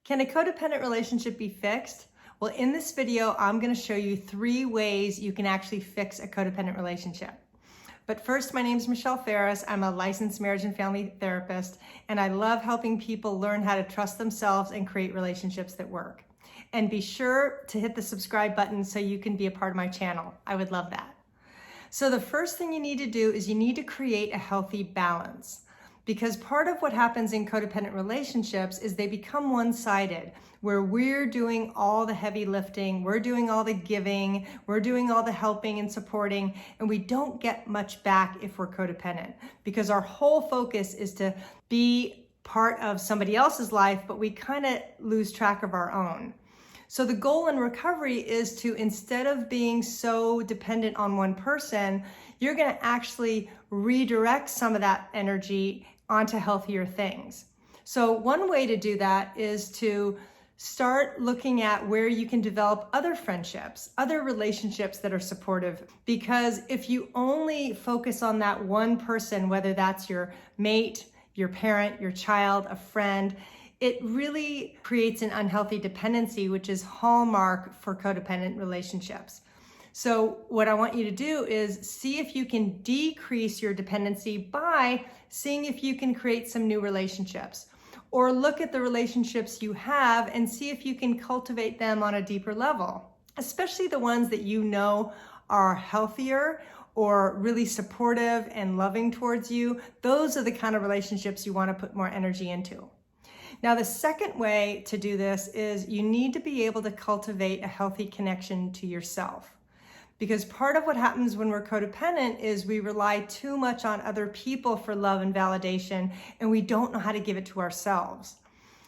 Can a codependent relationship be fixed? Well, in this video, I'm going to show you 3 ways you can actually fix a codependent relationship. But first, my name is Michelle Ferris. I'm a licensed marriage and family therapist, and I love helping people learn how to trust themselves and create relationships that work. And be sure to hit the subscribe button so you can be a part of my channel. I would love that. So the first thing you need to do is you need to create a healthy balance. Because part of what happens in codependent relationships is they become one-sided, where we're doing all the heavy lifting, we're doing all the giving, we're doing all the helping and supporting, and we don't get much back if we're codependent, because our whole focus is to be part of somebody else's life, but we kind of lose track of our own. So the goal in recovery is to, instead of being so dependent on one person, you're going to actually redirect some of that energy onto healthier things. So one way to do that is to start looking at where you can develop other friendships, other relationships that are supportive. Because if you only focus on that one person, whether that's your mate, your parent, your child, a friend, it really creates an unhealthy dependency, which is hallmark for codependent relationships. So what I want you to do is see if you can decrease your dependency by seeing if you can create some new relationships, or look at the relationships you have and see if you can cultivate them on a deeper level, especially the ones that you know are healthier or really supportive and loving towards you. Those are the kind of relationships you want to put more energy into. Now, the second way to do this is you need to be able to cultivate a healthy connection to yourself. Because part of what happens when we're codependent is we rely too much on other people for love and validation, and we don't know how to give it to ourselves.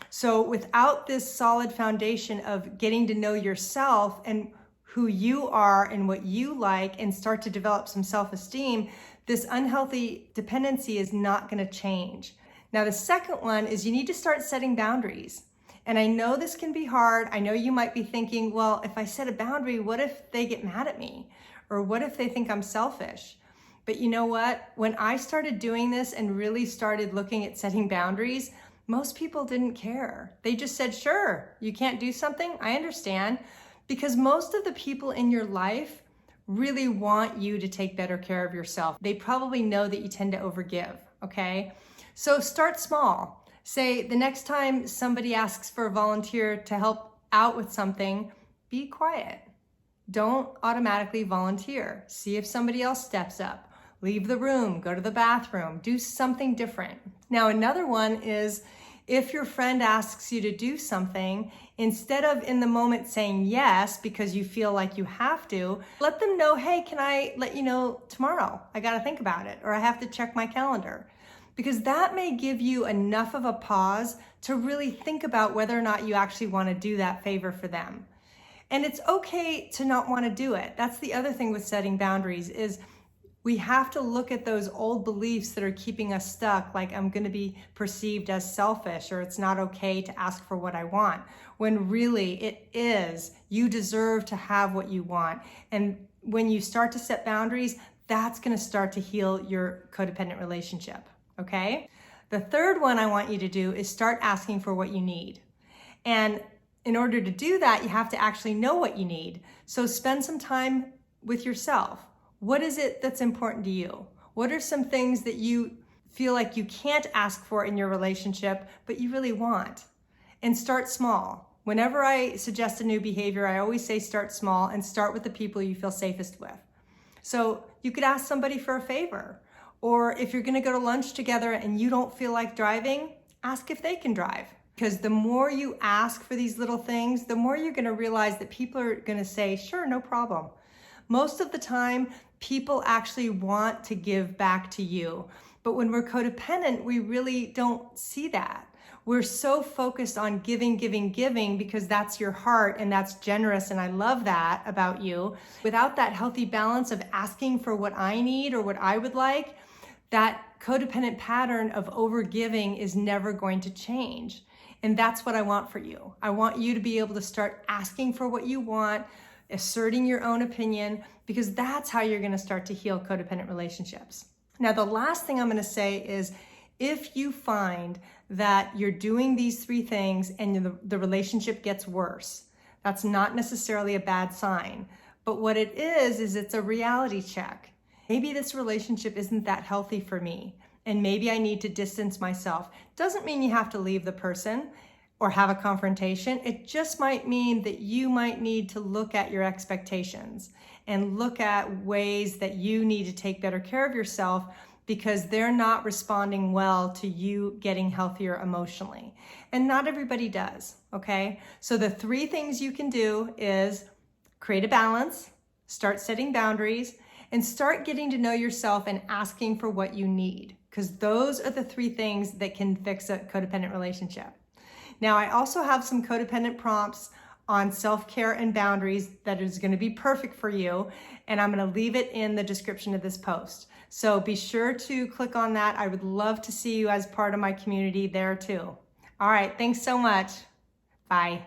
So without this solid foundation of getting to know yourself and who you are and what you like, and start to develop some self-esteem, this unhealthy dependency is not going to change. Now, the second one is you need to start setting boundaries. And I know this can be hard. I know you might be thinking, well, if I set a boundary, what if they get mad at me? Or what if they think I'm selfish? But you know what? When I started doing this and really started looking at setting boundaries, most people didn't care. They just said, sure, you can't do something? I understand. Because most of the people in your life really want you to take better care of yourself. They probably know that you tend to overgive, okay? So start small. Say the next time somebody asks for a volunteer to help out with something, be quiet. Don't automatically volunteer. See if somebody else steps up. Leave the room, go to the bathroom, do something different. Now, another one is if your friend asks you to do something, instead of in the moment saying yes because you feel like you have to, let them know, hey, can I let you know tomorrow? I got to think about it, or I have to check my calendar. Because that may give you enough of a pause to really think about whether or not you actually want to do that favor for them. And it's okay to not want to do it. That's the other thing with setting boundaries is we have to look at those old beliefs that are keeping us stuck, like I'm going to be perceived as selfish, or it's not okay to ask for what I want, when really it is. You deserve to have what you want. And when you start to set boundaries, that's going to start to heal your codependent relationship. Okay? The third one I want you to do is start asking for what you need. And in order to do that, you have to actually know what you need. So spend some time with yourself. What is it that's important to you? What are some things that you feel like you can't ask for in your relationship, but you really want? And start small. Whenever I suggest a new behavior, I always say start small and start with the people you feel safest with. So you could ask somebody for a favor. Or if you're gonna go to lunch together and you don't feel like driving, ask if they can drive. Because the more you ask for these little things, the more you're gonna realize that people are gonna say, sure, no problem. Most of the time, people actually want to give back to you. But when we're codependent, we really don't see that. We're so focused on giving, giving, giving because that's your heart and that's generous, and I love that about you. Without that healthy balance of asking for what I need or what I would like, that codependent pattern of overgiving is never going to change. And that's what I want for you. I want you to be able to start asking for what you want, asserting your own opinion, because that's how you're going to start to heal codependent relationships. Now, the last thing I'm going to say is If you find that you're doing these 3 things and the relationship gets worse, that's not necessarily a bad sign. But what it is it's a reality check. Maybe this relationship isn't that healthy for me, and maybe I need to distance myself. Doesn't mean you have to leave the person or have a confrontation. It just might mean that you might need to look at your expectations and look at ways that you need to take better care of yourself because they're not responding well to you getting healthier emotionally. And not everybody does, okay? So the 3 things you can do is create a balance, start setting boundaries, and start getting to know yourself and asking for what you need, because those are the 3 things that can fix a codependent relationship. Now, I also have some codependent prompts on self-care and boundaries that is going to be perfect for you, and I'm going to leave it in the description of this post. So be sure to click on that. I would love to see you as part of my community there too. All right, thanks so much. Bye.